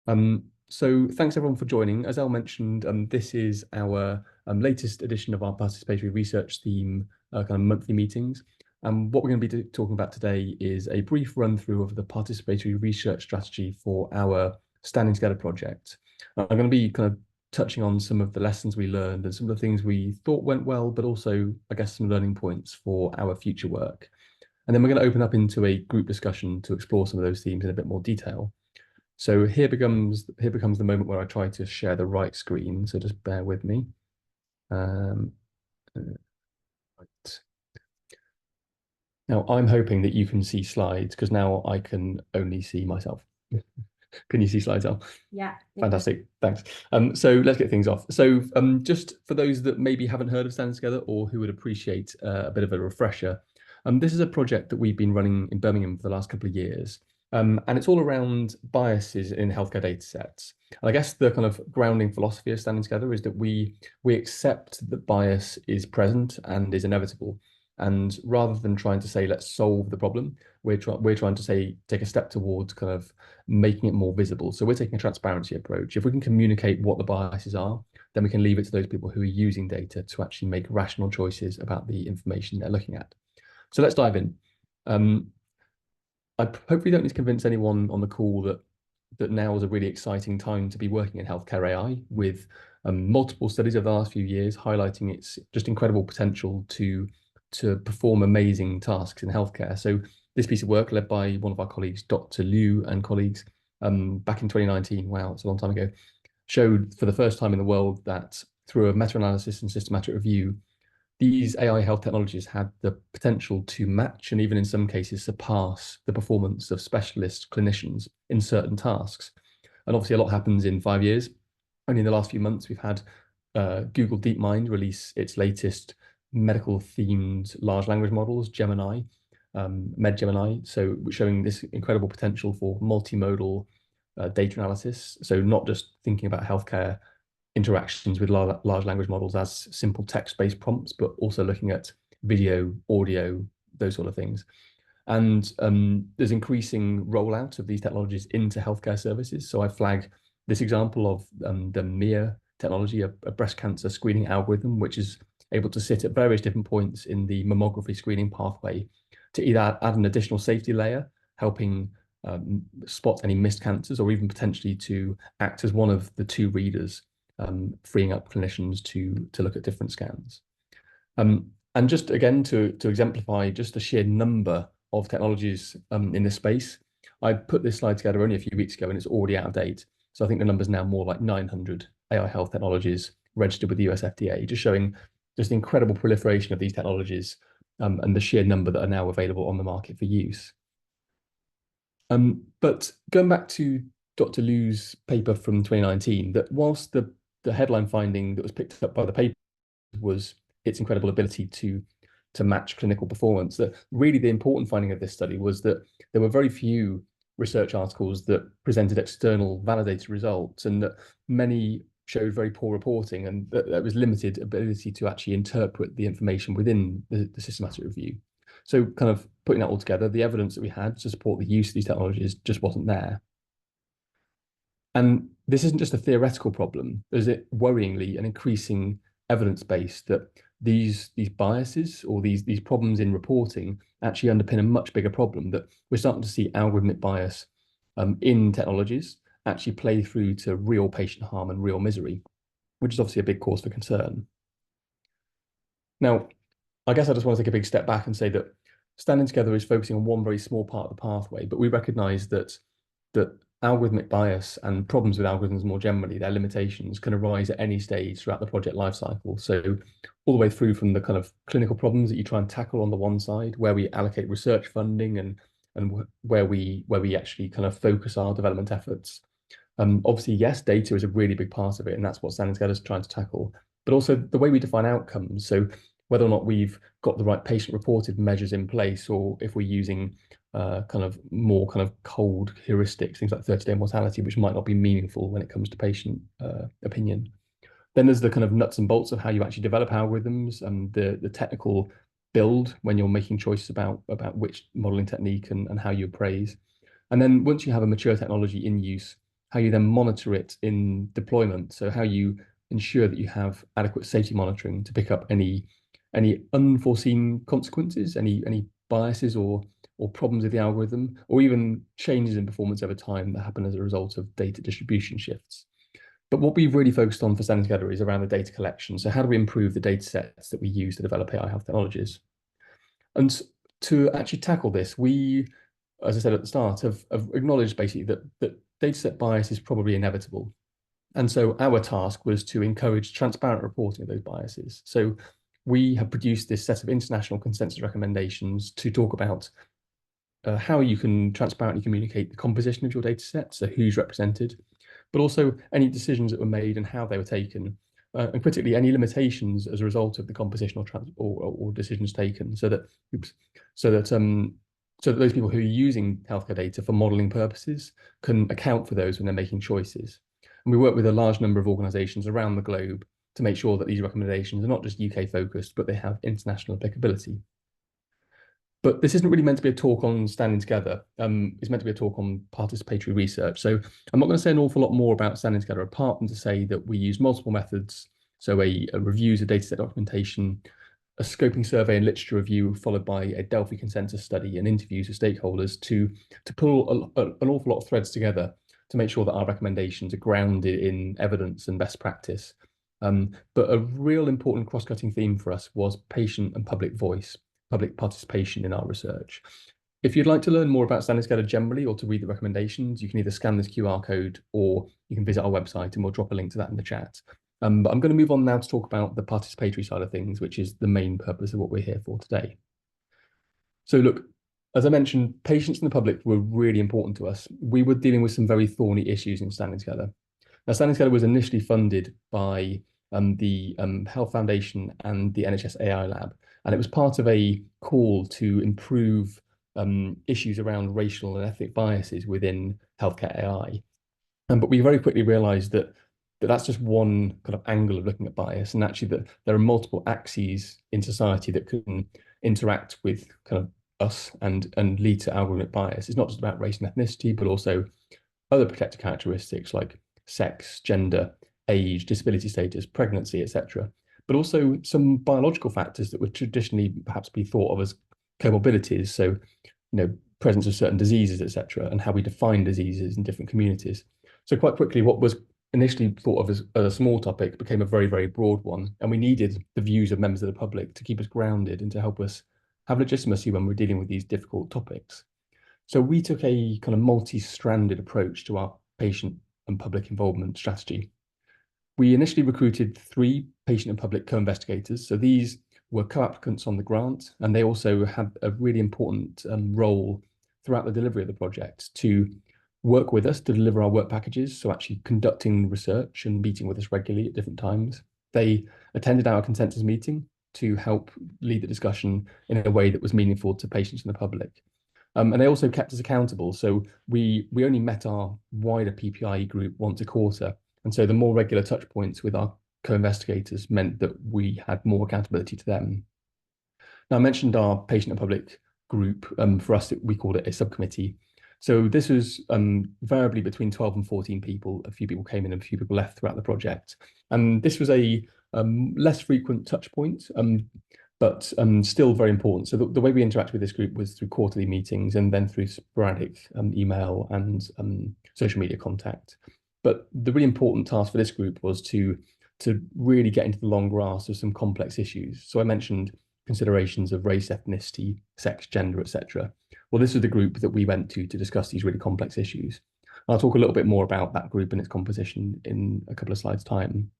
So thanks everyone for joining. As Elle mentioned, this is our latest edition of our participatory research theme kind of monthly meetings. And what we're going to be talking about today is a brief run through of the participatory research strategy for our Standing Together project. I'm going to be kind of touching on some of the lessons we learned and some of the things we thought went well, but also, I guess, some learning points for our future work. And then we're going to open up into a group discussion to explore some of those themes in a bit more detail. So here becomes the moment where I try to share the right screen. So just bear with me. Right. Now I'm hoping that you can see slides because now I can only see myself. Can you see slides, Al? Yeah. Fantastic. Thanks. So let's get things off. So just for those that maybe haven't heard of Standing Together or who would appreciate a bit of a refresher, this is a project that we've been running in Birmingham for the last couple of years. And it's all around biases in healthcare data sets. And I guess the kind of grounding philosophy of Standing Together is that we accept that bias is present and is inevitable. And rather than trying to say, let's solve the problem, we're trying to say, take a step towards kind of making it more visible. So we're taking a transparency approach. If we can communicate what the biases are, then we can leave it to those people who are using data to actually make rational choices about the information they're looking at. So let's dive in. I hopefully don't need to convince anyone on the call that now is a really exciting time to be working in healthcare AI with multiple studies over the last few years highlighting its just incredible potential to perform amazing tasks in healthcare. So this piece of work led by one of our colleagues, Dr. Liu and colleagues, back in 2019, wow, it's a long time ago, showed for the first time in the world that through a meta-analysis and systematic review, these AI health technologies had the potential to match and even in some cases surpass the performance of specialist clinicians in certain tasks. And obviously a lot happens in 5 years. Only in the last few months, we've had Google DeepMind release its latest medical themed large language models, Gemini, MedGemini, so showing this incredible potential for multimodal data analysis. So not just thinking about healthcare interactions with large language models as simple text-based prompts, but also looking at video, audio, those sort of things. And there's increasing rollout of these technologies into healthcare services. So I flag this example of the MIA technology, a breast cancer screening algorithm, which is able to sit at various different points in the mammography screening pathway to either add an additional safety layer, helping spot any missed cancers, or even potentially to act as one of the two readers, freeing up clinicians to look at different scans. And just again, to exemplify just the sheer number of technologies in this space, I put this slide together only a few weeks ago and it's already out of date. So I think the number's now more like 900 AI health technologies registered with the US FDA, just showing just the incredible proliferation of these technologies and the sheer number that are now available on the market for use. But going back to Dr. Liu's paper from 2019, that whilst the headline finding that was picked up by the paper was its incredible ability to match clinical performance, that really the important finding of this study was that there were very few research articles that presented external validated results, and that many showed very poor reporting, and that there was limited ability to actually interpret the information within the systematic review. So kind of putting that all together, the evidence that we had to support the use of these technologies just wasn't there. And this isn't just a theoretical problem. There's a worryingly an increasing evidence base that these biases or these problems in reporting actually underpin a much bigger problem, that we're starting to see algorithmic bias in technologies actually play through to real patient harm and real misery, which is obviously a big cause for concern. Now, I guess I just want to take a big step back and say that Standing Together is focusing on one very small part of the pathway, but we recognize that algorithmic bias and problems with algorithms more generally, their limitations can arise at any stage throughout the project lifecycle. So all the way through from the kind of clinical problems that you try and tackle on the one side, where we allocate research funding and where we actually kind of focus our development efforts. Obviously, yes, data is a really big part of it, and that's what Standing Together is trying to tackle. But also the way we define outcomes. So whether or not we've got the right patient-reported measures in place, or if we're using kind of more kind of cold heuristics, things like 30-day mortality, which might not be meaningful when it comes to patient opinion. Then there's the kind of nuts and bolts of how you actually develop algorithms and the technical build when you're making choices about which modeling technique and how you appraise. And then once you have a mature technology in use, how you then monitor it in deployment. So how you ensure that you have adequate safety monitoring to pick up any unforeseen consequences, any biases or problems with the algorithm, or even changes in performance over time that happen as a result of data distribution shifts. But what we've really focused on for Standing Together is around the data collection. So how do we improve the data sets that we use to develop AI health technologies? And to actually tackle this, we, as I said at the start, have acknowledged basically that data set bias is probably inevitable. And so our task was to encourage transparent reporting of those biases. So we have produced this set of international consensus recommendations to talk about how you can transparently communicate the composition of your data set, so who's represented, but also any decisions that were made and how they were taken, and critically any limitations as a result of the composition or decisions taken, so that those people who are using healthcare data for modeling purposes can account for those when they're making choices. And we work with a large number of organizations around the globe to make sure that these recommendations are not just UK focused, but they have international applicability. But this isn't really meant to be a talk on Standing Together. It's meant to be a talk on participatory research. So I'm not going to say an awful lot more about Standing Together, apart from to say that we use multiple methods. So a reviews of dataset documentation, a scoping survey and literature review, followed by a Delphi consensus study and interviews with stakeholders to pull an awful lot of threads together to make sure that our recommendations are grounded in evidence and best practice. But a real important cross-cutting theme for us was patient and public voice, public participation in our research. If you'd like to learn more about Standing Together generally or to read the recommendations, you can either scan this QR code or you can visit our website and we'll drop a link to that in the chat. But I'm going to move on now to talk about the participatory side of things, which is the main purpose of what we're here for today. So look, as I mentioned, patients and the public were really important to us. We were dealing with some very thorny issues in Standing Together. Now, Standing Together was initially funded by the Health Foundation and the NHS AI Lab, and it was part of a call to improve issues around racial and ethnic biases within healthcare AI. But we very quickly realized that that's just one kind of angle of looking at bias, and actually that there are multiple axes in society that can interact with kind of us and lead to algorithmic bias. It's not just about race and ethnicity, but also other protected characteristics like sex, gender, age, disability status, pregnancy, etc. But also some biological factors that would traditionally perhaps be thought of as comorbidities. So, presence of certain diseases, etc., and how we define diseases in different communities. So quite quickly, what was initially thought of as a small topic became a very, very broad one. And we needed the views of members of the public to keep us grounded and to help us have legitimacy when we're dealing with these difficult topics. So we took a kind of multi-stranded approach to our patient and public involvement strategy. We initially recruited 3 patient and public co-investigators. So these were co-applicants on the grant, and they also had a really important role throughout the delivery of the project to work with us to deliver our work packages, so actually conducting research and meeting with us regularly at different times. They attended our consensus meeting to help lead the discussion in a way that was meaningful to patients and the public. And they also kept us accountable. So we only met our wider PPI group once a quarter. And so the more regular touch points with our co-investigators meant that we had more accountability to them. Now, I mentioned our patient and public group. For us, we called it a subcommittee. So this was variably between 12 and 14 people. A few people came in and a few people left throughout the project. And this was a less frequent touch point, but still very important. So the way we interact with this group was through quarterly meetings and then through sporadic email and social media contact. But the really important task for this group was to really get into the long grass of some complex issues. So I mentioned considerations of race, ethnicity, sex, gender, etc. Well, this was the group that we went to discuss these really complex issues. I'll talk a little bit more about that group and its composition in a couple of slides' time.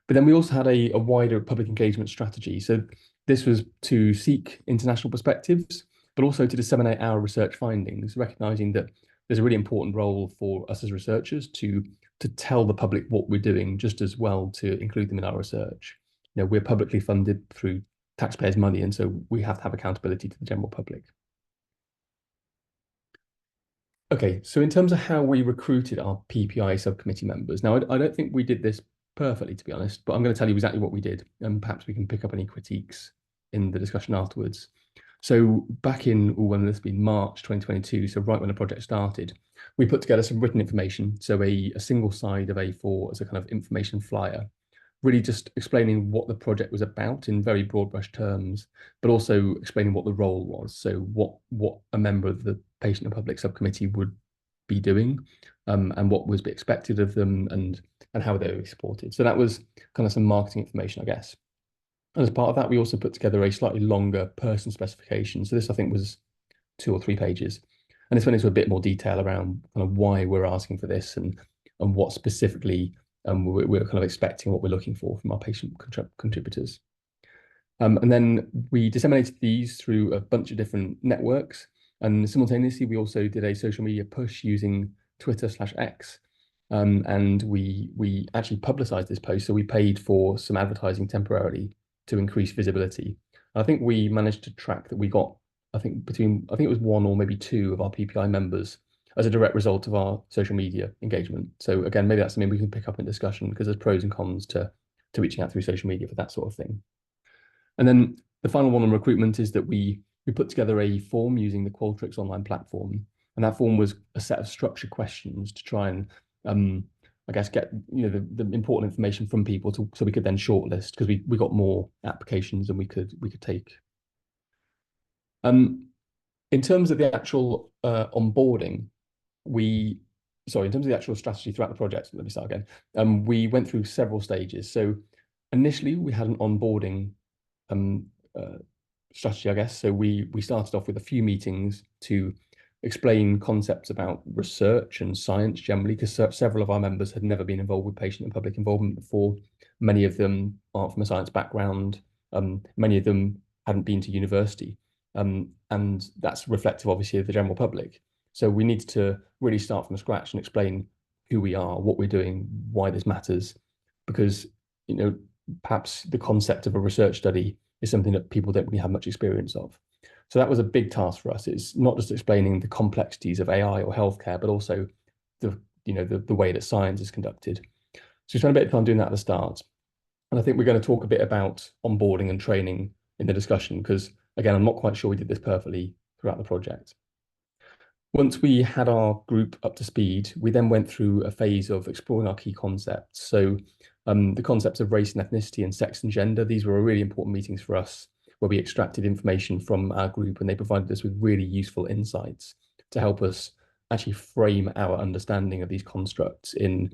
But then we also had a wider public engagement strategy. So this was to seek international perspectives, but also to disseminate our research findings, recognizing that there's a really important role for us as researchers to tell the public what we're doing, just as well to include them in our research. We're publicly funded through taxpayers' money, and so we have to have accountability to the general public. Okay, so in terms of how we recruited our PPI subcommittee members, now I don't think we did this perfectly, to be honest, but I'm going to tell you exactly what we did, and perhaps we can pick up any critiques in the discussion afterwards. So back in, when this been March 2022, so right when the project started, we put together some written information. So a single side of A4 as a kind of information flyer, really just explaining what the project was about in very broad brush terms, but also explaining what the role was. So what a member of the patient and public subcommittee would be doing, and what was be expected of them, and how they were supported. So that was kind of some marketing information, I guess. And as part of that, we also put together a slightly longer person specification. So this, I think, was 2 or 3 pages. And this went into a bit more detail around kind of why we're asking for this, and what specifically we're kind of expecting, what we're looking for from our patient contributors. And then we disseminated these through a bunch of different networks. And simultaneously, we also did a social media push using Twitter/X. And we actually publicized this post. So we paid for some advertising temporarily to increase visibility. I think we managed to track that we got, I think it was 1 or maybe 2 of our PPI members as a direct result of our social media engagement. So again, maybe that's something we can pick up in discussion, because there's pros and cons to reaching out through social media for that sort of thing. And then the final one on recruitment is that we put together a form using the Qualtrics online platform, and that form was a set of structured questions to try and I guess get the important information from people so we could then shortlist, because we got more applications than we could take. In terms of the actual onboarding, in terms of the actual strategy throughout the project, let me start again. We went through several stages. So initially we had an onboarding strategy, I guess. So we started off with a few meetings to explain concepts about research and science generally, because several of our members had never been involved with patient and public involvement before. Many of them aren't from a science background. Many of them hadn't been to university. And that's reflective, obviously, of the general public. So we needed to really start from scratch and explain who we are, what we're doing, why this matters, because perhaps the concept of a research study is something that people don't really have much experience of. So that was a big task for us. It's not just explaining the complexities of AI or healthcare, but also the way that science is conducted. So we spent a bit of time doing that at the start. And I think we're going to talk a bit about onboarding and training in the discussion, because again, I'm not quite sure we did this perfectly throughout the project. Once we had our group up to speed, we then went through a phase of exploring our key concepts. So the concepts of race and ethnicity and sex and gender, these were really important meetings for us, where we extracted information from our group, and they provided us with really useful insights to help us actually frame our understanding of these constructs in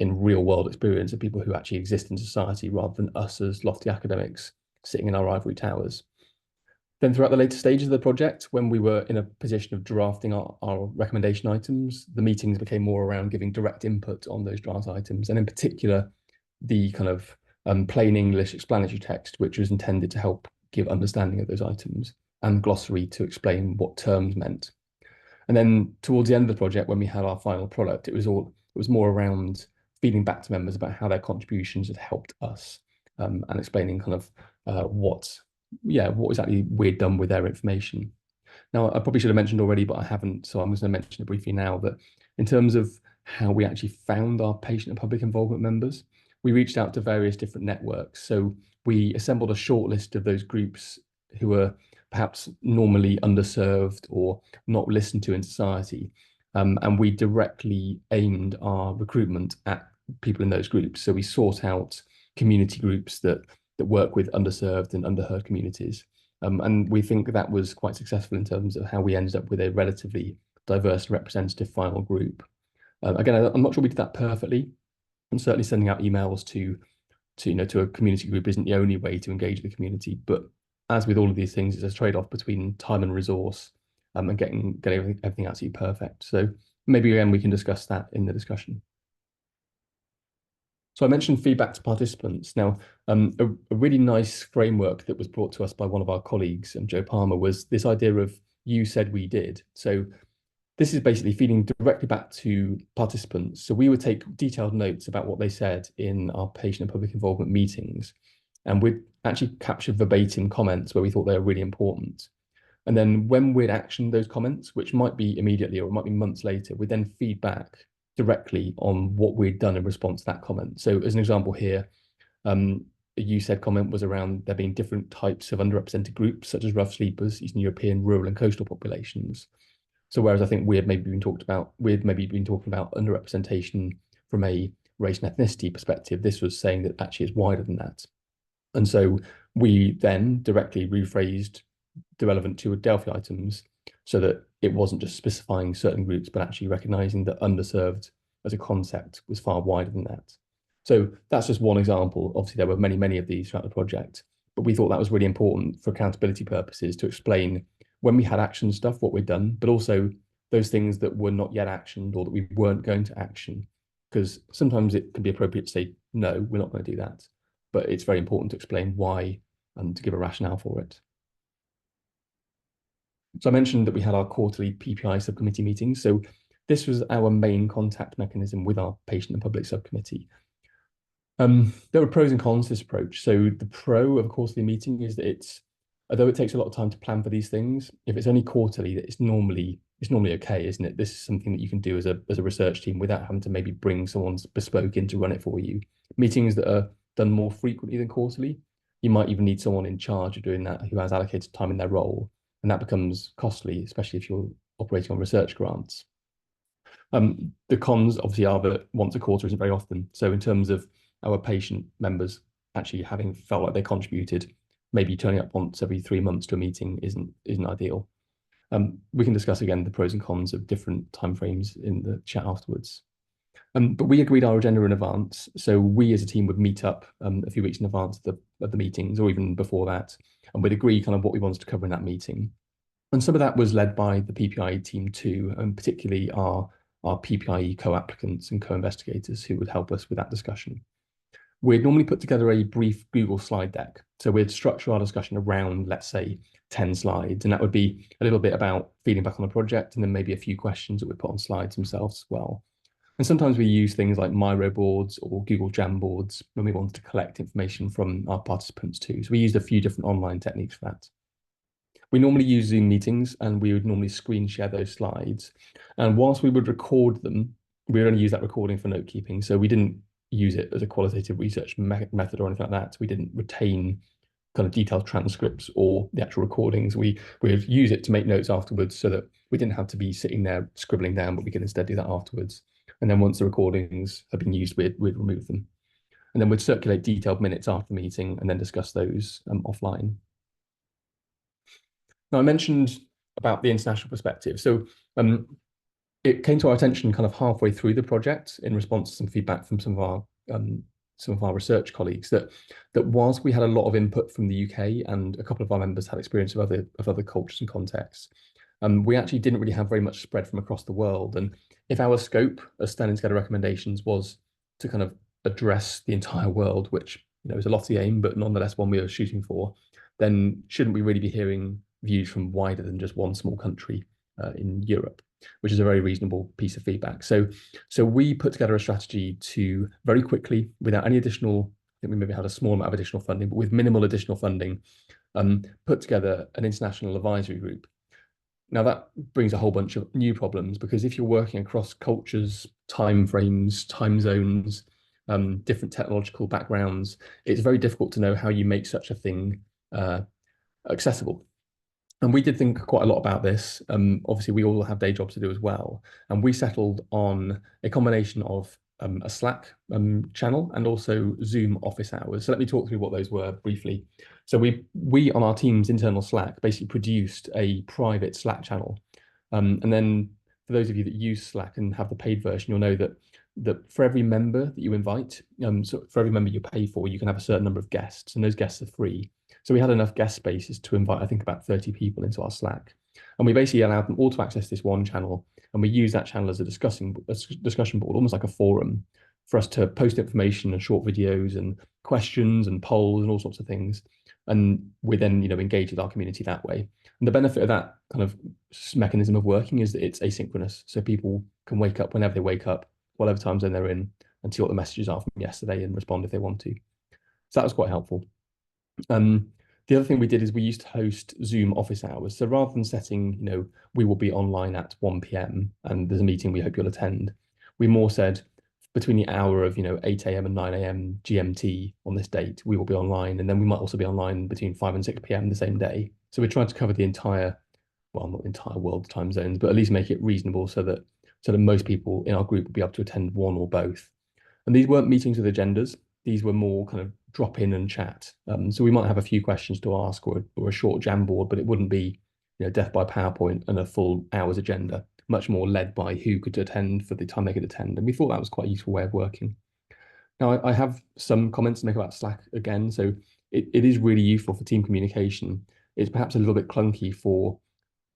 real world experience of people who actually exist in society, rather than us as lofty academics sitting in our ivory towers. Then throughout the later stages of the project, when we were in a position of drafting our recommendation items, the meetings became more around giving direct input on those draft items, and in particular, the kind of plain English explanatory text, which was intended to help give understanding of those items, and glossary to explain what terms meant. And then towards the end of the project, when we had our final product, it was more around feeding back to members about how their contributions had helped us, and explaining kind of what exactly we'd done with their information. Now, I probably should have mentioned already, but I haven't, so I'm just going to mention it briefly now, that in terms of how we actually found our patient and public involvement members, we reached out to various different networks. So we assembled a short list of those groups who were perhaps normally underserved or not listened to in society. And we directly aimed our recruitment at people in those groups. So we sought out community groups that work with underserved and underheard communities. And we think that was quite successful in terms of how we ended up with a relatively diverse representative final group. Again, I'm not sure we did that perfectly. And certainly sending out emails to a community group isn't the only way to engage the community. But as with all of these things, it's a trade-off between time and resource, and getting everything absolutely perfect. So maybe again, we can discuss that in the discussion. So I mentioned feedback to participants. Now, a really nice framework that was brought to us by one of our colleagues, Joe Palmer, was this idea of "you said we did." So this is basically feeding directly back to participants. So we would take detailed notes about what they said in our patient and public involvement meetings, and we'd actually capture verbatim comments where we thought they were really important. And then when we'd action those comments, which might be immediately or it might be months later, we'd then feed back directly on what we'd done in response to that comment. So as an example here, you said comment was around there being different types of underrepresented groups, such as rough sleepers, Eastern European, rural and coastal populations. So whereas I think we had maybe been talking about underrepresentation from a race and ethnicity perspective, this was saying that actually it's wider than that. And so we then directly rephrased the relevant two Delphi items so that it wasn't just specifying certain groups, but actually recognizing that underserved as a concept was far wider than that. So that's just one example. Obviously, there were many, many of these throughout the project, but we thought that was really important for accountability purposes to explain when we had action stuff, what we'd done, but also those things that were not yet actioned or that we weren't going to action. Because sometimes it can be appropriate to say, no, we're not going to do that. But it's very important to explain why and to give a rationale for it. So I mentioned that we had our quarterly PPI subcommittee meetings. So this was our main contact mechanism with our patient and public subcommittee. There were pros and cons to this approach. So the pro of a quarterly meeting is that although it takes a lot of time to plan for these things, if it's only quarterly, it's normally okay, isn't it? This is something that you can do as a research team without having to maybe bring someone's bespoke in to run it for you. Meetings that are done more frequently than quarterly, you might even need someone in charge of doing that who has allocated time in their role, and that becomes costly, especially if you're operating on research grants. The cons obviously are that once a quarter isn't very often. So in terms of our patient members actually having felt like they contributed, maybe turning up once every 3 months to a meeting isn't ideal. We can discuss again the pros and cons of different timeframes in the chat afterwards. But we agreed our agenda in advance, so we as a team would meet up a few weeks in advance of the meetings, or even before that, and we'd agree kind of what we wanted to cover in that meeting. And some of that was led by the PPIE team too, and particularly our PPIE co-applicants and co-investigators who would help us with that discussion. We'd normally put together a brief Google slide deck. So we'd structure our discussion around, let's say, 10 slides. And that would be a little bit about feeding back on the project and then maybe a few questions that we put on slides themselves as well. And sometimes we use things like Miro boards or Google Jamboards when we wanted to collect information from our participants too. So we used a few different online techniques for that. We normally use Zoom meetings and we would normally screen share those slides. And whilst we would record them, we would only use that recording for note keeping. So we didn't use it as a qualitative research method or anything like that. So we didn't retain kind of detailed transcripts or the actual recordings. We would use it to make notes afterwards so that we didn't have to be sitting there scribbling down, but we could instead do that afterwards. And then once the recordings have been used, we'd remove them. And then we'd circulate detailed minutes after the meeting and then discuss those offline. Now, I mentioned about the international perspective. So it came to our attention kind of halfway through the project in response to some feedback from some of our research colleagues that whilst we had a lot of input from the UK and a couple of our members had experience of other cultures and contexts, we actually didn't really have very much spread from across the world. And if our scope as standing together recommendations was to kind of address the entire world, which is a lofty aim, but nonetheless one we were shooting for, then shouldn't we really be hearing views from wider than just one small country in Europe, which is a very reasonable piece of feedback. So we put together a strategy to very quickly, without any additional, I think we maybe had a small amount of additional funding, but with minimal additional funding, put together an international advisory group. Now that brings a whole bunch of new problems, because if you're working across cultures, time frames, time zones, different technological backgrounds, it's very difficult to know how you make such a thing accessible. And we did think quite a lot about this. Obviously, we all have day jobs to do as well. And we settled on a combination of a Slack channel and also Zoom office hours. So let me talk through what those were briefly. So we on our team's internal Slack basically produced a private Slack channel. And then for those of you that use Slack and have the paid version, you'll know that for every member that you invite, so for every member you pay for, you can have a certain number of guests, and those guests are free. So we had enough guest spaces to invite, I think, about 30 people into our Slack. And we basically allowed them all to access this one channel. And we use that channel as a discussion board, almost like a forum, for us to post information and short videos and questions and polls and all sorts of things. And we then, engage with our community that way. And the benefit of that kind of mechanism of working is that it's asynchronous. So people can wake up whenever they wake up, whatever time zone they're in, and see what the messages are from yesterday and respond if they want to. So that was quite helpful. The other thing we did is we used to host Zoom office hours. So rather than setting, we will be online at 1 p.m. and there's a meeting we hope you'll attend, we more said between the hour of 8 a.m. and 9 a.m. GMT on this date, we will be online, and then we might also be online between 5 and 6 p.m. the same day. So we're trying to cover the entire, well, not the entire world time zones, but at least make it reasonable so that most people in our group will be able to attend one or both. And these weren't meetings with agendas. These were more kind of drop in and chat. So we might have a few questions to ask or a short Jamboard, but it wouldn't be death by PowerPoint and a full hour's agenda, much more led by who could attend for the time they could attend. And we thought that was quite a useful way of working. Now, I have some comments to make about Slack again. So it is really useful for team communication. It's perhaps a little bit clunky for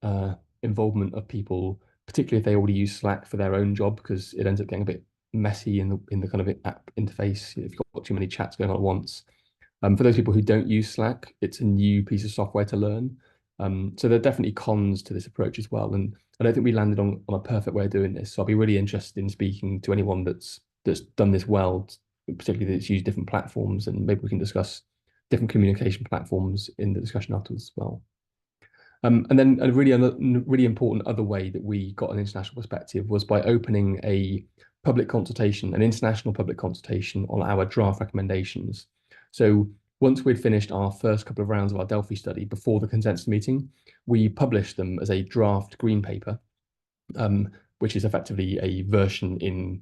uh, involvement of people, particularly if they already use Slack for their own job, because it ends up getting a bit messy in the kind of app interface if you've got too many chats going on at once. For those people who don't use Slack, it's a new piece of software to learn. So there are definitely cons to this approach as well. And I don't think we landed on a perfect way of doing this. So I'll be really interested in speaking to anyone that's done this well, particularly that's used different platforms, and maybe we can discuss different communication platforms in the discussion afterwards as well. And then a really important other way that we got an international perspective was by opening a public consultation, an international public consultation on our draft recommendations. So once we'd finished our first couple of rounds of our Delphi study before the consensus meeting, we published them as a draft green paper, which is effectively a version in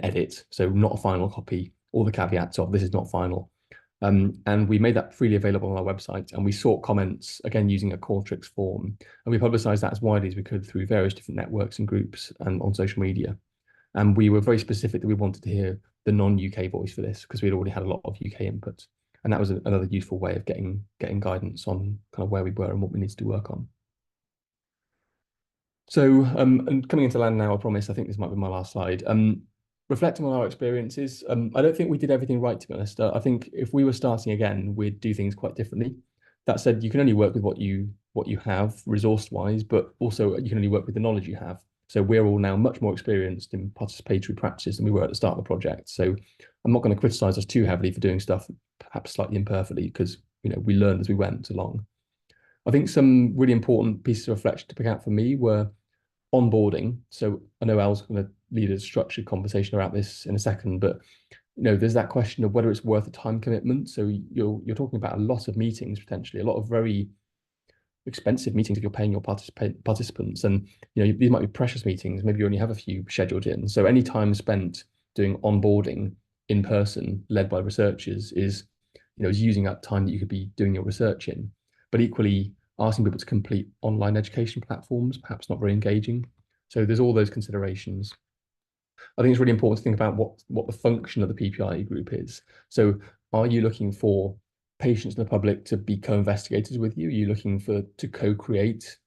edit, so not a final copy, all the caveats of this is not final. And we made that freely available on our website, and we sought comments, again, using a Qualtrics form. And we publicized that as widely as we could through various different networks and groups and on social media. And we were very specific that we wanted to hear the non-UK voice for this, because we'd already had a lot of UK input. And that was another useful way of getting guidance on kind of where we were and what we needed to work on. So, and coming into land now, I promise, I think this might be my last slide. Reflecting on our experiences, I don't think we did everything right, to be honest. I think if we were starting again, we'd do things quite differently. That said, you can only work with what you have resource-wise, but also you can only work with the knowledge you have. So we're all now much more experienced in participatory practices than we were at the start of the project. So I'm not going to criticize us too heavily for doing stuff perhaps slightly imperfectly, because we learned as we went along. I think some really important pieces of reflection to pick out for me were onboarding. So I know Al's going to lead a structured conversation about this in a second, but there's that question of whether it's worth a time commitment. So you're talking about a lot of meetings, potentially a lot of very expensive meetings if you're paying your participants, and these might be precious meetings. Maybe you only have a few scheduled in. So any time spent doing onboarding in person, led by researchers, is using up time that you could be doing your research in. But equally, asking people to complete online education platforms, perhaps not very engaging. So there's all those considerations. I think it's really important to think about what the function of the PPIE group is. So are you looking for patients in the public to be co-investigators with you? Are you looking to co-create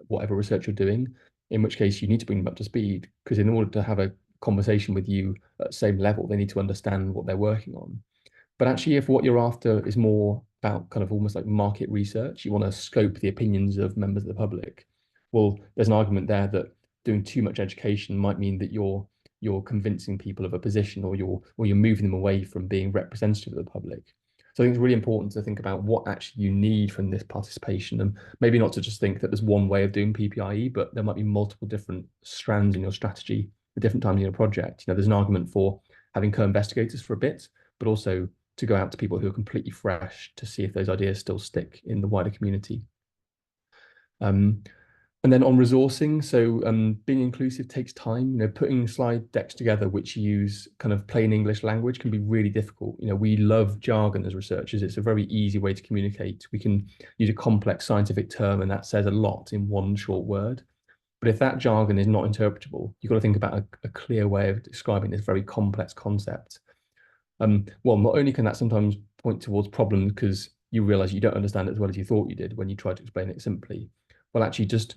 whatever research you're doing? In which case you need to bring them up to speed, because in order to have a conversation with you at the same level, they need to understand what they're working on. But actually, if what you're after is more about kind of almost like market research, you want to scope the opinions of members of the public, well, there's an argument there that doing too much education might mean that you're convincing people of a position, or you're moving them away from being representative of the public. So I think it's really important to think about what actually you need from this participation, and maybe not to just think that there's one way of doing PPIE, but there might be multiple different strands in your strategy at different times in your project. There's an argument for having co-investigators for a bit, but also to go out to people who are completely fresh to see if those ideas still stick in the wider community. And then on resourcing, so being inclusive takes time. Putting slide decks together which use kind of plain English language can be really difficult. We love jargon as researchers. It's a very easy way to communicate. We can use a complex scientific term, and that says a lot in one short word. But if that jargon is not interpretable, you've got to think about a clear way of describing this very complex concept. Well, not only can that sometimes point towards problems because you realize you don't understand it as well as you thought you did when you tried to explain it simply. Well, actually, just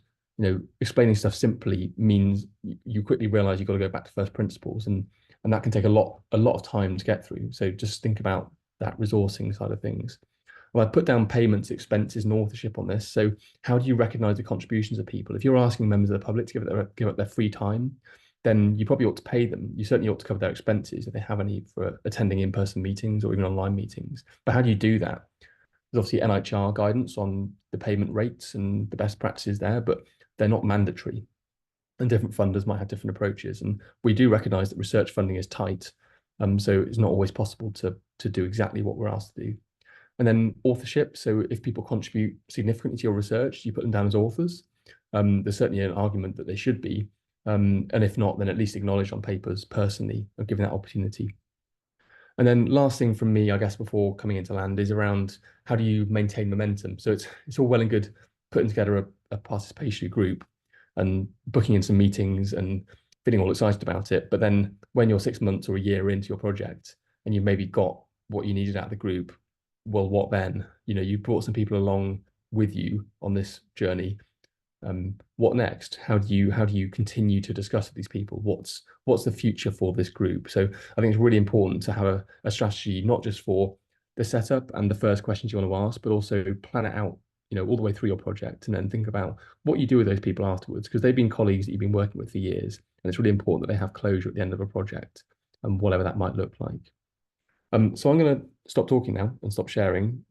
explaining stuff simply means you quickly realize you've got to go back to first principles, and that can take a lot of time to get through. So just think about that resourcing side of things. Well, I put down payments, expenses, and authorship on this. So how do you recognize the contributions of people? If you're asking members of the public to give up their free time, then you probably ought to pay them. You certainly ought to cover their expenses if they have any for attending in-person meetings or even online meetings. But how do you do that? There's obviously NHR guidance on the payment rates and the best practices there, but they're not mandatory. and different funders might have different approaches. And we do recognise that research funding is tight, so it's not always possible to do exactly what we're asked to do. And then authorship. So if people contribute significantly to your research, you put them down as authors. There's certainly an argument that they should be. And if not, then at least acknowledged on papers personally of giving that opportunity. And then last thing from me, I guess, before coming into land is around how do you maintain momentum? So it's all well and good putting together a participatory group and booking in some meetings and feeling all excited about it. But then when you're 6 months or a year into your project and you've maybe got what you needed out of the group, well, what then? You know, you brought some people along with you on this journey. What next? How do you continue to discuss with these people? What's the future for this group? So I think it's really important to have a strategy, not just for the setup and the first questions you want to ask, but also plan it out, you know, all the way through your project, and then think about what you do with those people afterwards, because they've been colleagues that you've been working with for years, and it's really important that they have closure at the end of a project, and whatever that might look like. So I'm going to stop talking now and stop sharing.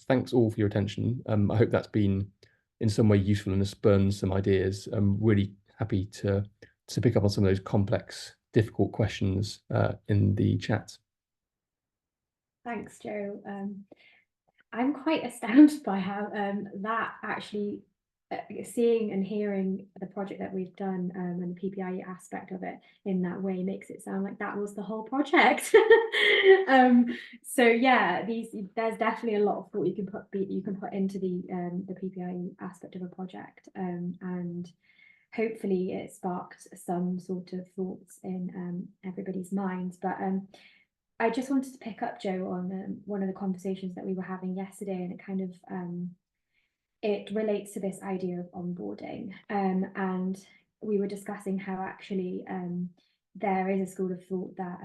Thanks all for your attention. I hope that's been in some way useful and has spurned some ideas. I'm really happy to pick up on some of those complex, difficult questions in the chat. Thanks, Joe. I'm quite astounded by how that actually seeing and hearing the project that we've done and the PPI aspect of it in that way makes it sound like that was the whole project. So yeah, there's definitely a lot of thought you can put into the PPI aspect of a project, and hopefully it sparked some sort of thoughts in everybody's minds. But I just wanted to pick up, Joe, on one of the conversations that we were having yesterday, and it kind of it relates to this idea of onboarding, and we were discussing how actually there is a school of thought that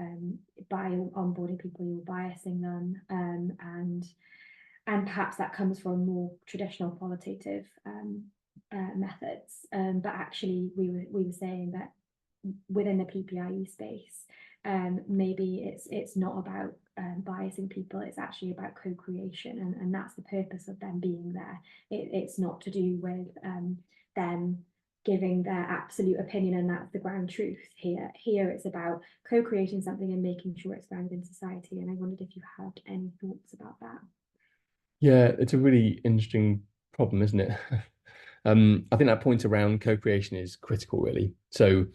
by onboarding people you're biasing them, and perhaps that comes from more traditional qualitative methods, but actually we were saying that within the PPIE space, maybe it's not about biasing people, it's actually about co-creation, and that's the purpose of them being there. It's not to do with them giving their absolute opinion and that's the ground truth here. Here it's about co-creating something and making sure it's grounded in society, and I wondered if you had any thoughts about that. Yeah, it's a really interesting problem, isn't it? I think that point around co-creation is critical, really. So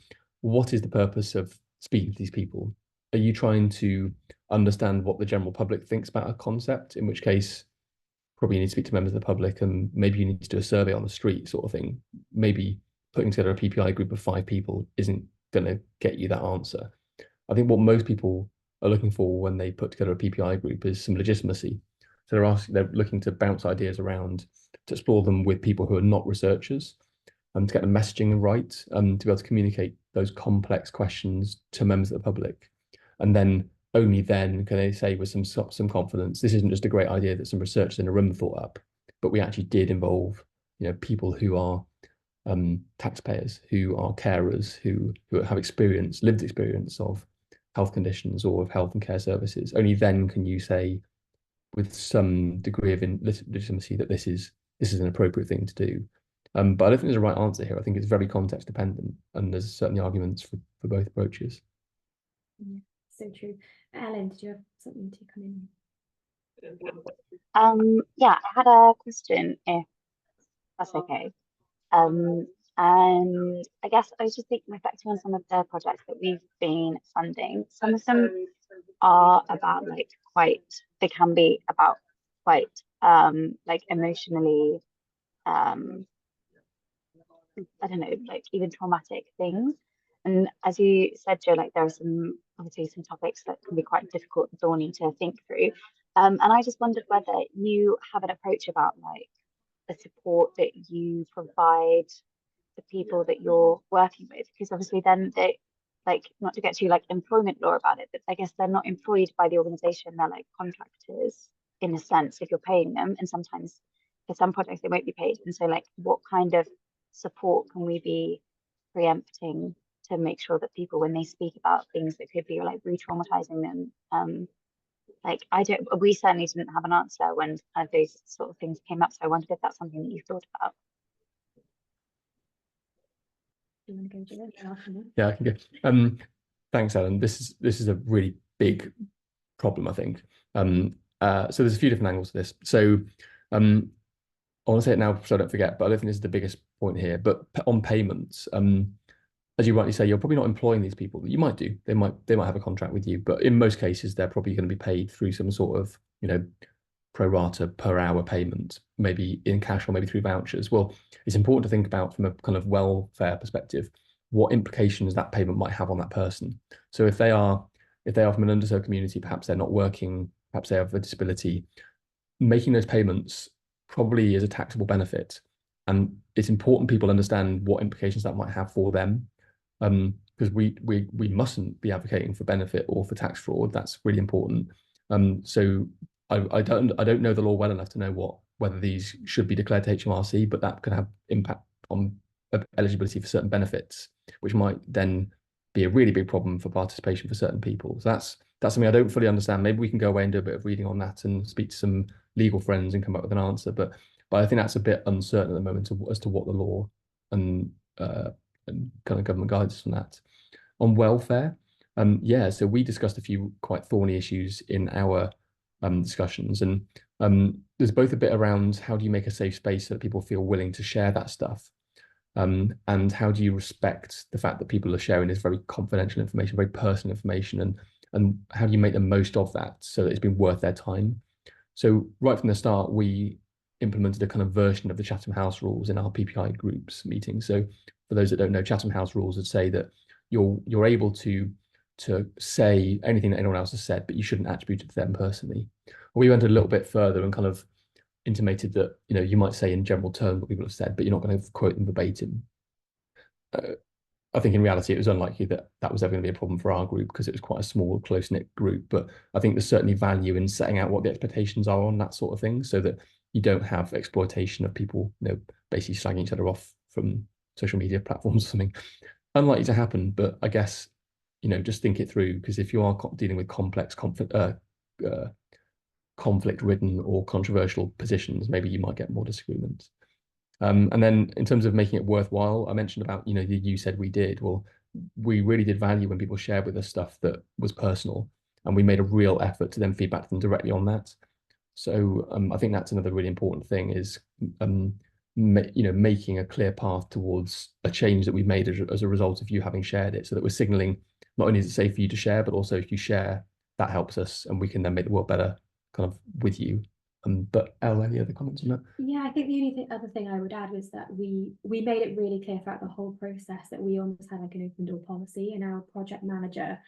what is the purpose of speaking to these people? Are you trying to understand what the general public thinks about a concept, in which case probably you need to speak to members of the public, and maybe you need to do a survey on the street sort of thing. Maybe putting together a PPI group of 5 people isn't going to get you that answer. I think what most people are looking for when they put together a PPI group is some legitimacy. So they're looking to bounce ideas around, to explore them with people who are not researchers, to get the messaging right, to be able to communicate those complex questions to members of the public. And then only then can they say with some confidence, this isn't just a great idea that some researchers in a room thought up, but we actually did involve, you know, people who are taxpayers, who are carers, who have lived experience of health conditions or of health and care services. Only then can you say with some degree of legitimacy that this is an appropriate thing to do. But I don't think there's a right answer here. I think it's very context dependent, and there's certainly arguments for both approaches. Yeah, so true. Ellen, did you have something to come in? Yeah, I had a question, if that's okay. And I guess I was just reflecting on some of the projects that we've been funding. Some of them are about they can be about quite like emotionally I don't know, like even traumatic things. And as you said, Joe, like there are obviously some topics that can be quite difficult and thorny to think through. And I just wondered whether you have an approach about like the support that you provide the people that you're working with, because obviously then they, like, not to get to like employment law about it, but I guess they're not employed by the organization, they're like contractors in a sense if you're paying them, and sometimes for some projects they won't be paid. And so like what kind of support can we be preempting to make sure that people, when they speak about things that could be like re-traumatizing them, like we certainly didn't have an answer when those sort of things came up, so I wondered if that's something that you thought about. you want to go, Jill? Yeah, I can go. Thanks, Ellen. This is a really big problem, I think. So there's a few different angles to this. So I want to say it now so I don't forget, but I don't think this is the biggest point here. But on payments, as you rightly say, you're probably not employing these people. You might do. They might have a contract with you, but in most cases, they're probably going to be paid through some sort of, pro rata per hour payment, maybe in cash or maybe through vouchers. Well, it's important to think about from a kind of welfare perspective, what implications that payment might have on that person. So if they are from an underserved community, perhaps they're not working, perhaps they have a disability, making those payments probably is a taxable benefit. And it's important people understand what implications that might have for them. Because we mustn't be advocating for benefit or for tax fraud. That's really important. So I don't know the law well enough to know whether these should be declared to HMRC, but that could have impact on eligibility for certain benefits, which might then be a really big problem for participation for certain people. So that's something I don't fully understand. Maybe we can go away and do a bit of reading on that and speak to some legal friends and come up with an answer. But I think that's a bit uncertain at the moment as to what the law and kind of government guidance on that. On welfare, so we discussed a few quite thorny issues in our discussions, and there's both a bit around how do you make a safe space so that people feel willing to share that stuff, and how do you respect the fact that people are sharing this very confidential information, very personal information, and how do you make the most of that so that it's been worth their time. So right from the start, we implemented a kind of version of the Chatham House rules in our PPI groups meeting. So for those that don't know, Chatham House rules would say that you're able to say anything that anyone else has said, but you shouldn't attribute it to them personally. We went a little bit further and kind of intimated that you might say in general terms what people have said, but you're not going to quote them verbatim. I think in reality it was unlikely that was ever going to be a problem for our group because it was quite a small, close-knit group. But I think there's certainly value in setting out what the expectations are on that sort of thing, so that you don't have exploitation of people, basically slagging each other off from social media platforms or something. Unlikely to happen, but I guess just think it through, because if you are dealing with complex conflict-ridden or controversial positions, maybe you might get more disagreements. And then in terms of making it worthwhile, I mentioned about, you said we did. Well, we really did value when people shared with us stuff that was personal, and we made a real effort to then feed back to them directly on that. So I think that's another really important thing is, making a clear path towards a change that we've made as a result of you having shared it, so that we're signaling not only is it safe for you to share, but also if you share, that helps us and we can then make the world better kind of with you. But Elle, any other comments on that? Yeah, I think the only other thing I would add was that we made it really clear throughout the whole process that we almost had like an open door policy, and our project manager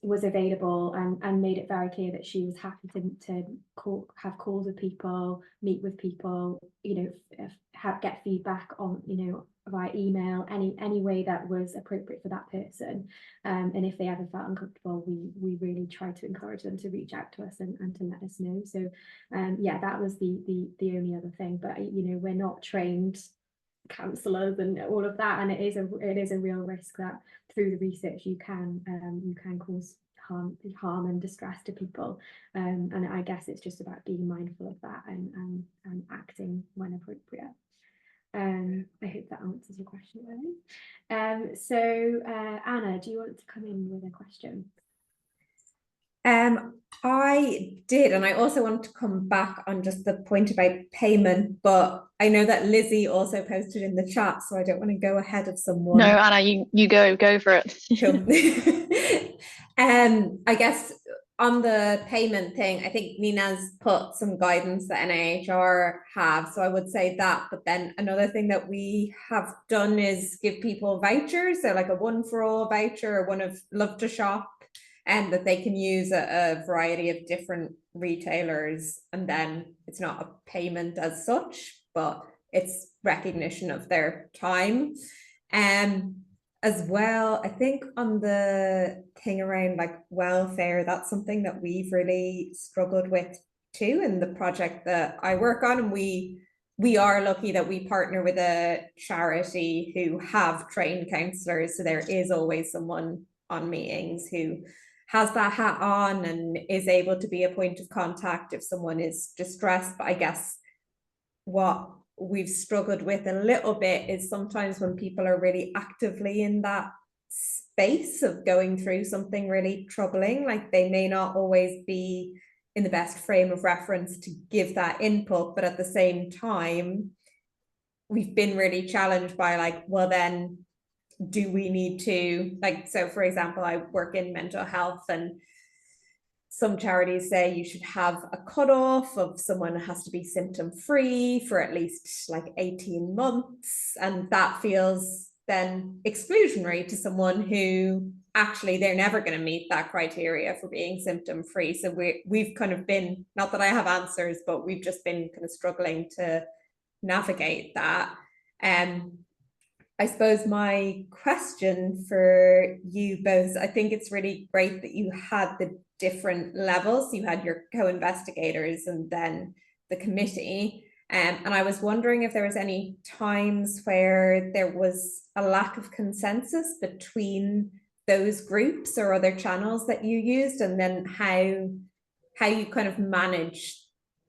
was available and made it very clear that she was happy to have calls with people, meet with people, get feedback on, via email, any way that was appropriate for that person. And if they ever felt uncomfortable, we really tried to encourage them to reach out to us and to let us know. So that was the only other thing. But we're not trained counsellors and all of that, and it is a real risk that through the research you can cause harm and distress to people, and I guess it's just about being mindful of that and acting when appropriate. I hope that answers your question, Ellen. So Anna, do you want to come in with a question? I did, and I also want to come back on just the point about payment, but I know that Lizzie also posted in the chat, so I don't want to go ahead of someone. No, Anna, you go for it. I guess on the payment thing, I think Nina's put some guidance that NIHR have, so I would say that. But then another thing that we have done is give people vouchers, so like a 1 for all voucher or one of Love to Shop, and that they can use a variety of different retailers, and then it's not a payment as such, but it's recognition of their time. As well, I think on the thing around like welfare, that's something that we've really struggled with too in the project that I work on, and we are lucky that we partner with a charity who have trained counsellors, so there is always someone on meetings who has that hat on and is able to be a point of contact if someone is distressed. But I guess what we've struggled with a little bit is sometimes when people are really actively in that space of going through something really troubling, like they may not always be in the best frame of reference to give that input, but at the same time, we've been really challenged by like, well, then do we need to, like, so for example, I work in mental health, and some charities say you should have a cutoff of someone who has to be symptom free for at least like 18 months. And that feels then exclusionary to someone who actually they're never going to meet that criteria for being symptom free. So we've kind of been, not that I have answers, but we've just been kind of struggling to navigate that. I suppose my question for you both, I think it's really great that you had the different levels. You had your co-investigators and then the committee. And I was wondering if there was any times where there was a lack of consensus between those groups or other channels that you used, and then how you kind of managed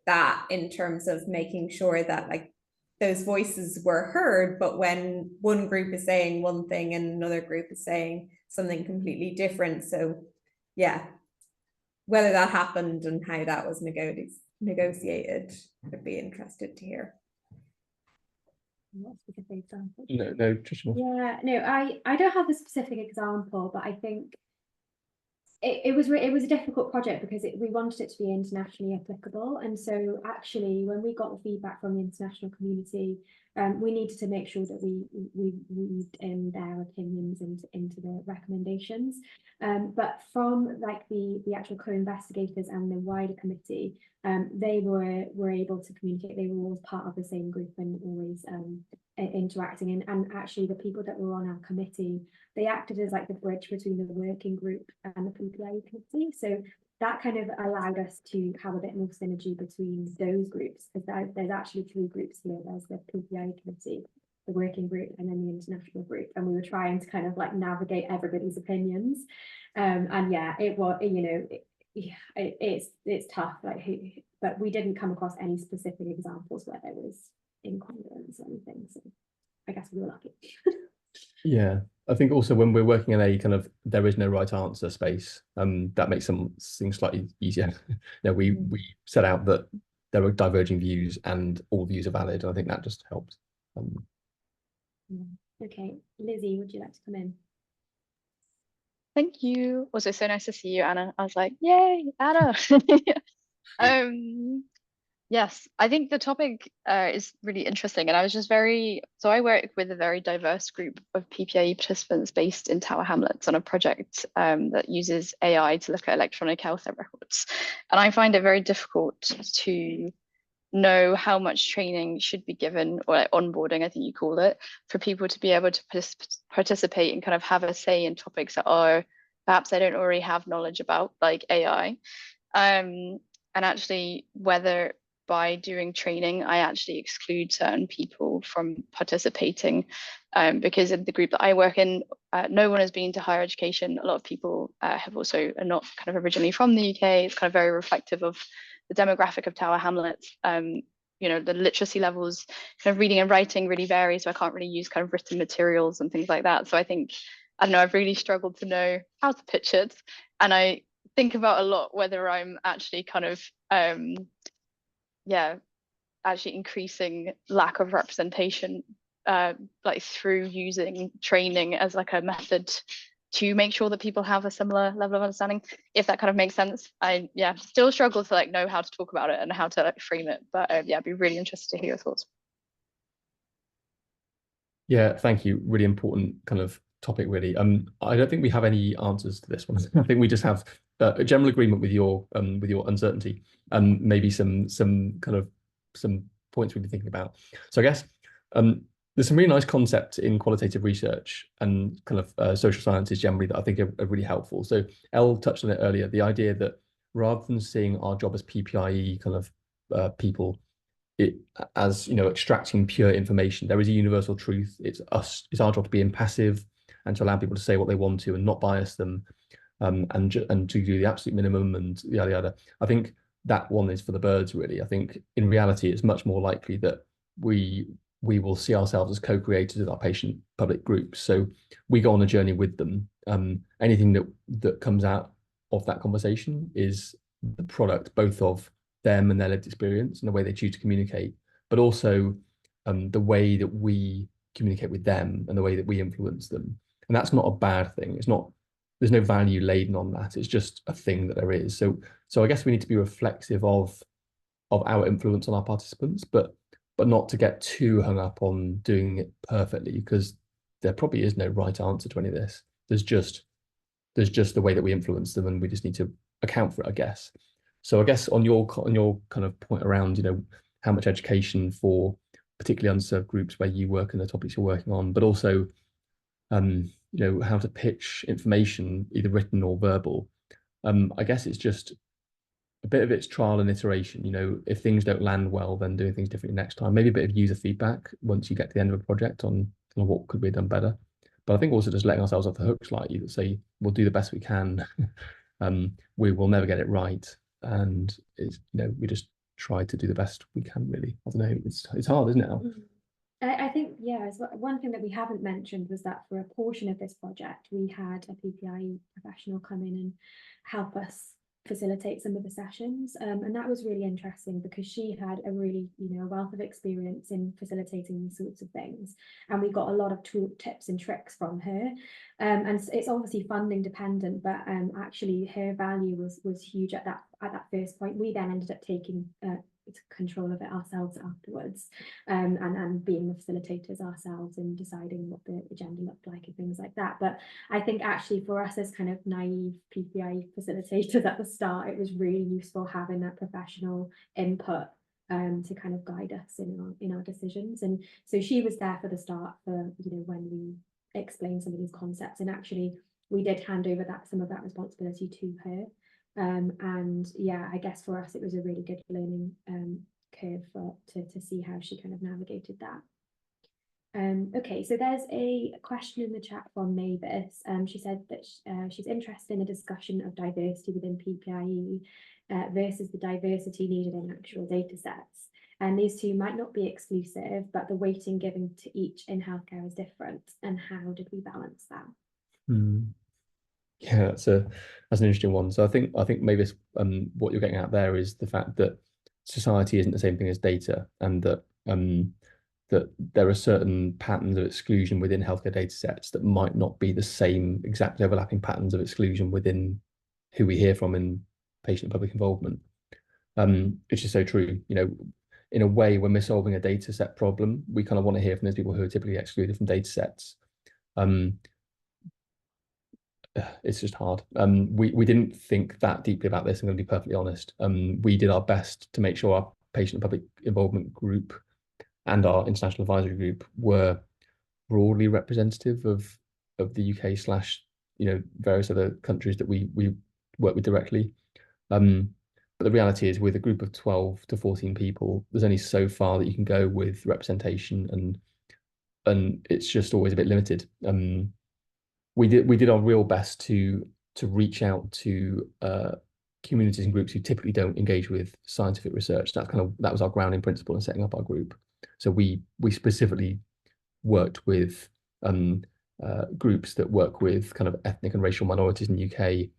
that in terms of making sure that like those voices were heard, but when one group is saying one thing and another group is saying something completely different. So yeah, whether that happened and how that was negotiated, I'd be interested to hear. What specific example? No, Tricia. Yeah, no, I don't have a specific example, but I think it was a difficult project because we wanted it to be internationally applicable, and so actually when we got the feedback from the international community, we needed to make sure that we weaved in their opinions into the recommendations. But from like the actual co-investigators and the wider committee, they were able to communicate. They were always part of the same group and always interacting. And actually the people that were on our committee, they acted as like the bridge between the working group and the PPIE committee. So that kind of allowed us to have a bit more synergy between those groups, because there's actually 3 groups here. There's the PPIE committee, the working group, and then the international group. And we were trying to kind of like navigate everybody's opinions. And yeah, it was, you know, it's tough, like, but we didn't come across any specific examples where there was incongruence or anything. So I guess we were lucky. Yeah, I think also when we're working in a kind of there is no right answer space, that makes some things slightly easier. We set out that there are diverging views and all views are valid. And I think that just helps. Okay, Lizzie, would you like to come in? Thank you. Also, so nice to see you, Anna. I was like, yay, Anna. Yes, I think the topic is really interesting, and I was just so I work with a very diverse group of PPIE participants based in Tower Hamlets on a project that uses AI to look at electronic health records, and I find it very difficult to know how much training should be given, or like onboarding, I think you call it, for people to be able to participate and kind of have a say in topics that are perhaps they don't already have knowledge about, like AI, and actually whether by doing training, I actually exclude certain people from participating, because in the group that I work in, no one has been to higher education. A lot of people have also are not kind of originally from the UK. It's kind of very reflective of the demographic of Tower Hamlets. You know, the literacy levels, kind of reading and writing really vary, so I can't really use kind of written materials and things like that. So I think, I don't know, I've really struggled to know how to pitch it, and I think about a lot whether I'm actually kind of actually increasing lack of representation like through using training as like a method to make sure that people have a similar level of understanding, if that kind of makes sense. I still struggle to like know how to talk about it and how to like frame it, but I'd be really interested to hear your thoughts. Yeah, thank you. Really important kind of topic, really. I don't think we have any answers to this one. I think we just have a general agreement with your uncertainty, and maybe some points we've been thinking about. So I guess there's some really nice concepts in qualitative research and kind of social sciences generally that I think are really helpful. So Elle touched on it earlier, the idea that rather than seeing our job as PPIE kind of people, as you know, extracting pure information, there is a universal truth. It's our job to be impassive and to allow people to say what they want to and not bias them, and to do the absolute minimum and yada yada. I think that one is for the birds, really. I think in reality it's much more likely that we will see ourselves as co-creators of our patient public groups. So we go on a journey with them. Anything that comes out of that conversation is the product both of them and their lived experience and the way they choose to communicate, but also the way that we communicate with them and the way that we influence them. And that's not a bad thing. It's not, there's no value laden on that. It's just a thing that there is. So I guess we need to be reflexive of our influence on our participants, but not to get too hung up on doing it perfectly, because there probably is no right answer to any of this. There's just the way that we influence them, and we just need to account for it, I guess. So I guess on your kind of point around, how much education for particularly underserved groups where you work and the topics you're working on, but also, how to pitch information, either written or verbal. I guess it's just a bit of it's trial and iteration. If things don't land well, then doing things differently next time. Maybe a bit of user feedback once you get to the end of a project on what could be done better. But I think also just letting ourselves off the hook slightly, that say we'll do the best we can. We will never get it right, and we just try to do the best we can. Really, I don't know. It's hard, isn't it, Al? I think, yeah, one thing that we haven't mentioned was that for a portion of this project, we had a PPIE professional come in and help us facilitate some of the sessions, and that was really interesting because she had a really a wealth of experience in facilitating these sorts of things, and we got a lot of tips and tricks from her, and it's obviously funding dependent, but actually her value was huge at that first point. We then ended up taking control of it ourselves afterwards, and being the facilitators ourselves and deciding what the agenda looked like and things like that. But I think actually for us as kind of naive PPI facilitators at the start, it was really useful having that professional input to kind of guide us in our decisions. And so she was there for the start for when we explained some of these concepts, and actually we did hand over some of that responsibility to her. And yeah, I guess for us it was a really good learning curve to see how she kind of navigated that. Okay, so there's a question in the chat from Mavis. She said that she's interested in a discussion of diversity within PPIE versus the diversity needed in actual data sets. And these two might not be exclusive, but the weighting given to each in healthcare is different. And how did we balance that? Yeah, that's an interesting one. So I think maybe what you're getting at there is the fact that society isn't the same thing as data, and that that there are certain patterns of exclusion within healthcare data sets that might not be the same exact overlapping patterns of exclusion within who we hear from in patient and public involvement. Which is so true. In a way, when we're solving a data set problem, we kind of want to hear from those people who are typically excluded from data sets. It's just hard. We didn't think that deeply about this, I'm going to be perfectly honest. We did our best to make sure our patient and public involvement group and our international advisory group were broadly representative of the UK / various other countries that we work with directly. But the reality is, with a group of 12 to 14 people, there's only so far that you can go with representation, and it's just always a bit limited. We did our real best to reach out to communities and groups who typically don't engage with scientific research. That was our grounding principle in setting up our group. So we specifically worked with groups that work with kind of ethnic and racial minorities in the UK,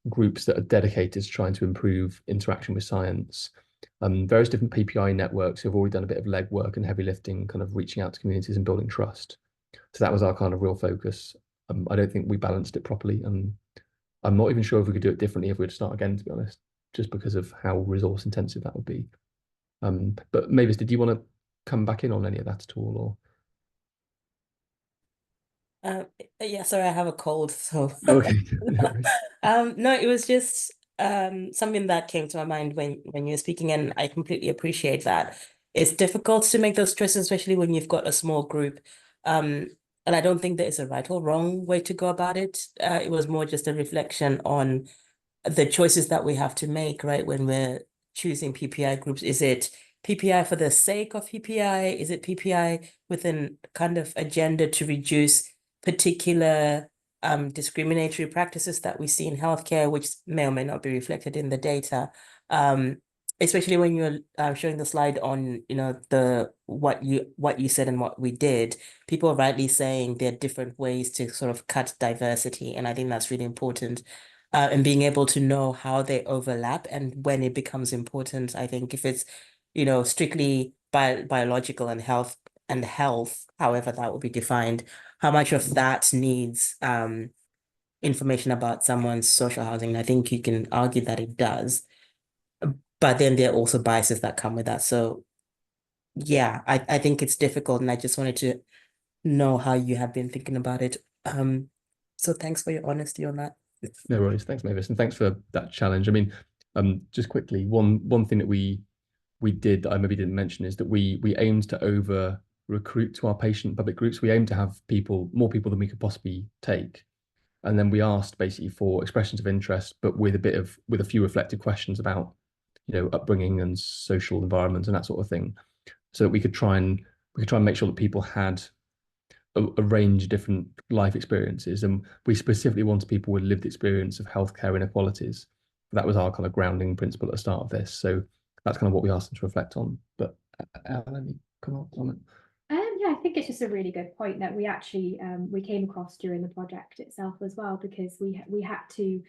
groups that are dedicated to trying to improve interaction with science, various different PPI networks who have already done a bit of legwork and heavy lifting, kind of reaching out to communities and building trust. So that was our kind of real focus. I don't think we balanced it properly, and I'm not even sure if we could do it differently if we were to start again, to be honest, just because of how resource intensive that would be. But Mavis, did you want to come back in on any of that at all, or? Yeah, sorry, I have a cold, so. Okay. No, it was just something that came to my mind when you were speaking, and I completely appreciate that. It's difficult to make those choices, especially when you've got a small group. And I don't think there is a right or wrong way to go about it. It was more just a reflection on the choices that we have to make, right, when we're choosing PPI groups. Is it PPI for the sake of PPI? Is it PPI with an kind of agenda to reduce particular discriminatory practices that we see in healthcare, which may or may not be reflected in the data? especially when you're showing the slide on, the what you said and what we did, people are rightly saying there are different ways to sort of cut diversity, and I think that's really important. And being able to know how they overlap and when it becomes important. I think if it's, strictly biological and health, however that will be defined, how much of that needs information about someone's social housing. I think you can argue that it does. But then there are also biases that come with that. So yeah, I think it's difficult, and I just wanted to know how you have been thinking about it. So thanks for your honesty on that. No worries. Thanks, Mavis, and thanks for that challenge. I mean, just quickly, one thing that we did that I maybe didn't mention is that we aimed to over recruit to our patient public groups. We aimed to have more people than we could possibly take. And then we asked basically for expressions of interest, but with a few reflective questions about, upbringing and social environment and that sort of thing, so that we could try and make sure that people had a range of different life experiences. And we specifically wanted people with lived experience of healthcare inequalities. That was our kind of grounding principle at the start of this. So that's kind of what we asked them to reflect on. But let me come up on it. Yeah, I think it's just a really good point that we actually we came across during the project itself as well, because we had to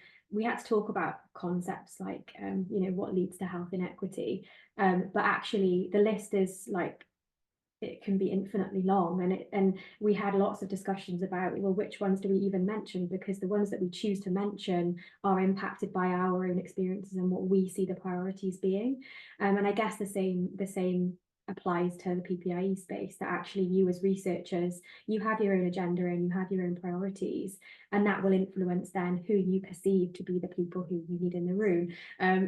talk about concepts like what leads to health inequity, but actually the list is like, it can be infinitely long, and we had lots of discussions about, well, which ones do we even mention, because the ones that we choose to mention are impacted by our own experiences and what we see the priorities being, and I guess the same applies to the PPIE space, that actually you as researchers, you have your own agenda and you have your own priorities, and that will influence then who you perceive to be the people who you need in the room.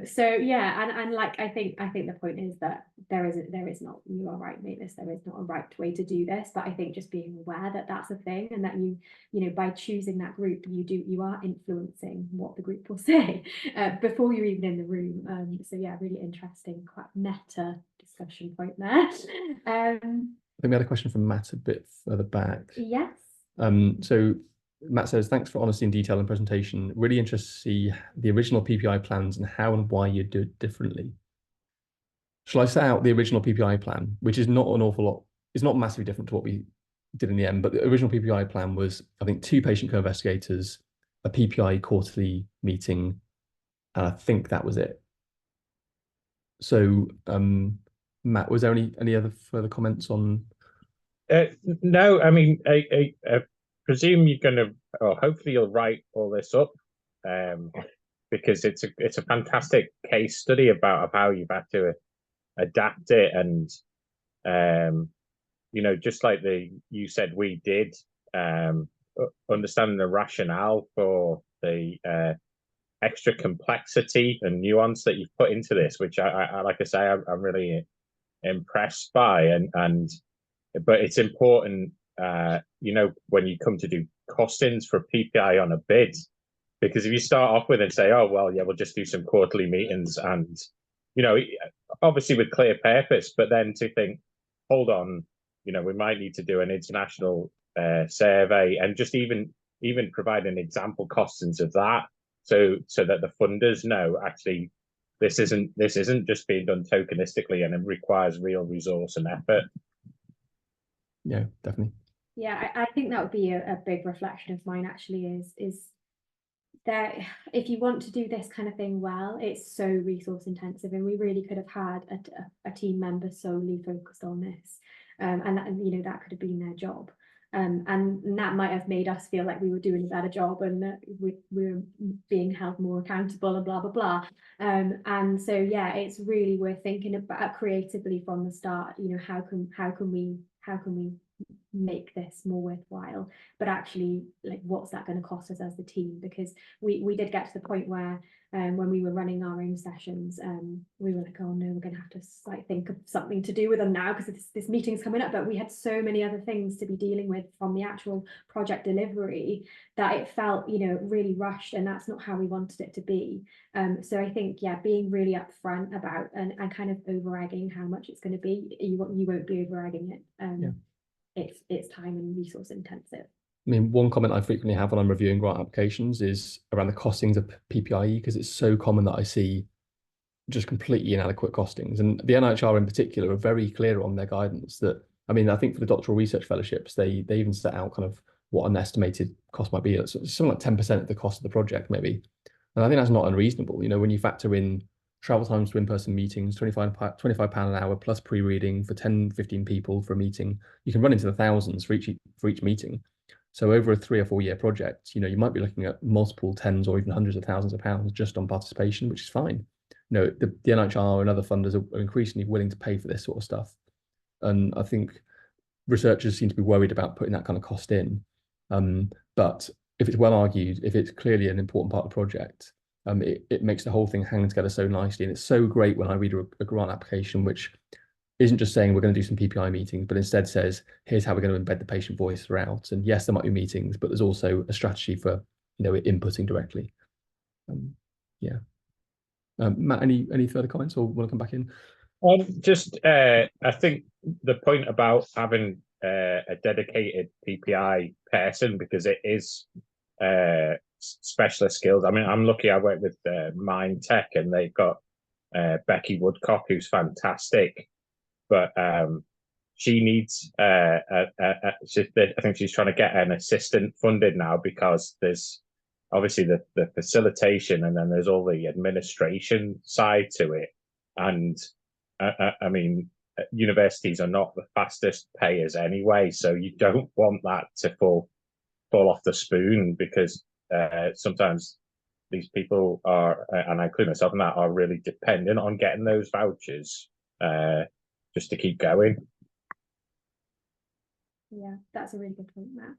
So yeah, and like I think the point is that there is not, you are right, Mavis, there is not a right way to do this, but I think just being aware that that's a thing, and that you by choosing that group, you are influencing what the group will say before you're even in the room. So yeah, really interesting, quite meta discussion point there. I think we had a question from Matt a bit further back. Yes. So Matt says, thanks for honesty and detail and presentation. Really interested to see the original PPI plans and how and why you do it differently. Shall I set out the original PPI plan, which is not an awful lot, it's not massively different to what we did in the end, but the original PPI plan was, I think, 2 patient co-investigators, a PPI quarterly meeting, and I think that was it. So Matt, was there any other further comments on? No, I mean, I presume you're going to, or hopefully you'll write all this up, because it's a fantastic case study about how you've had to adapt it, and just like you said we did, understanding the rationale for the extra complexity and nuance that you've put into this, which I like I say, I'm really impressed by, but it's important, when you come to do costings for PPI on a bid, because if you start off with and say, oh, well, yeah, we'll just do some quarterly meetings, and, obviously with clear purpose, but then to think, hold on, we might need to do an international survey, and just even provide an example costings of that, so that the funders know, actually, this isn't just being done tokenistically, and it requires real resource and effort. Yeah, definitely. Yeah, I think that would be a big reflection of mine, actually, is that if you want to do this kind of thing well, it's so resource intensive, and we really could have had a team member solely focused on this, and that could have been their job. And that might have made us feel like we were doing a better job, and that we were being held more accountable, and blah blah blah. And so yeah, it's really worth thinking about creatively from the start. How can we make this more worthwhile, but actually, like, what's that going to cost us as the team? Because we did get to the point where when we were running our own sessions, we were like, oh no, we're going to have to think of something to do with them now, because this meeting's coming up, but we had so many other things to be dealing with from the actual project delivery that it felt really rushed, and that's not how we wanted it to be. So I think, yeah, being really upfront about and kind of over-egging how much it's going to be, you won't be over-egging it. Yeah. It's time and resource intensive. I mean, one comment I frequently have when I'm reviewing grant applications is around the costings of PPIE, because it's so common that I see just completely inadequate costings. And the NIHR in particular are very clear on their guidance that, I mean, I think for the doctoral research fellowships, they even set out kind of what an estimated cost might be. It's something like 10% of the cost of the project, maybe. And I think that's not unreasonable. You know, when you factor in travel times to in-person meetings, £25 an hour plus pre-reading for 10, 15 people for a meeting, you can run into the thousands for each meeting. So over a 3 or 4 year project, you know, you might be looking at multiple tens or even hundreds of thousands of pounds just on participation, which is fine. You know, the NIHR and other funders are increasingly willing to pay for this sort of stuff. And I think researchers seem to be worried about putting that kind of cost in. But if it's well argued, if it's clearly an important part of the project, it makes the whole thing hang together so nicely. And it's so great when I read a grant application, which isn't just saying we're going to do some PPI meetings, but instead says, here's how we're going to embed the patient voice throughout. And yes, there might be meetings, but there's also a strategy for, you know, inputting directly. Yeah. Matt, any further comments or want to come back in? I think the point about having a dedicated PPI person, because it is specialist skills. I mean, I'm lucky I work with Mind Tech, and they've got Becky Woodcock, who's fantastic, but she needs I think she's trying to get an assistant funded now, because there's obviously the facilitation, and then there's all the administration side to it. And I mean, universities are not the fastest payers anyway, so you don't want that to fall off the spoon, because sometimes these people are, and I include myself in that, are really dependent on getting those vouchers just to keep going. Yeah, that's a really good point, Matt.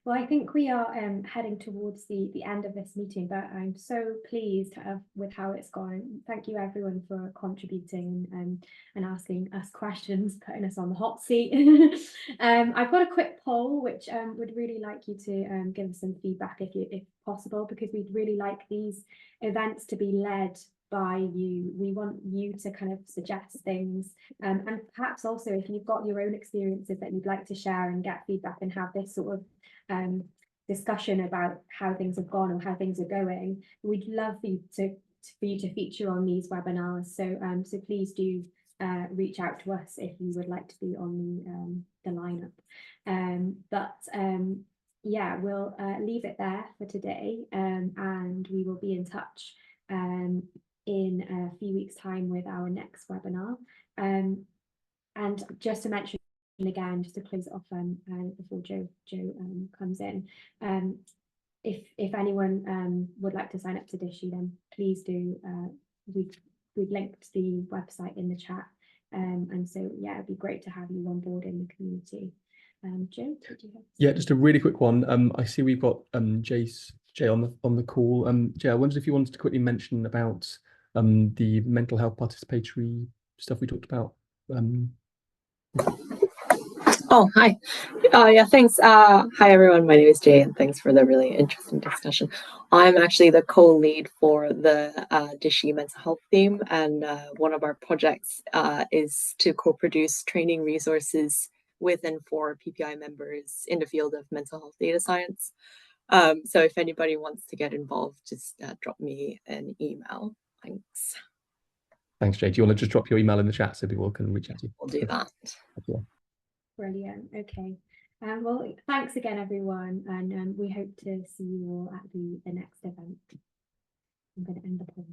Well, I think we are heading towards the end of this meeting, but I'm so pleased with how it's gone. Thank you everyone for contributing and asking us questions, putting us on the hot seat. I've got a quick poll, which would really like you to give us some feedback if possible, because we'd really like these events to be led by you. We want you to kind of suggest things, and perhaps also if you've got your own experiences that you'd like to share and get feedback and have this sort of discussion about how things have gone or how things are going, we'd love for you to feature on these webinars. So so please do reach out to us if you would like to be on the lineup. Yeah, we'll leave it there for today, and we will be in touch in a few weeks' time with our next webinar. And just to mention again, just to close it off before Joe comes in, if anyone would like to sign up to DSxHE, then please do. We've linked the website in the chat, and so yeah, it'd be great to have you on board in the community. Joe, did you have? Yeah, just a really quick one. I see we've got Jay on the call. Jay, I wondered if you wanted to quickly mention about the mental health participatory stuff we talked about. Oh, hi. Yeah, thanks. Hi, everyone. My name is Jay, and thanks for the really interesting discussion. I'm actually the co-lead for the DSxHE mental health theme, and one of our projects is to co-produce training resources with and for PPI members in the field of mental health data science. So if anybody wants to get involved, just drop me an email. Thanks. Thanks, Jay. Do you want to just drop your email in the chat so people can reach out to you? We'll do that. Brilliant. Okay. Well, thanks again, everyone, and we hope to see you all at the next event. I'm going to end the poll.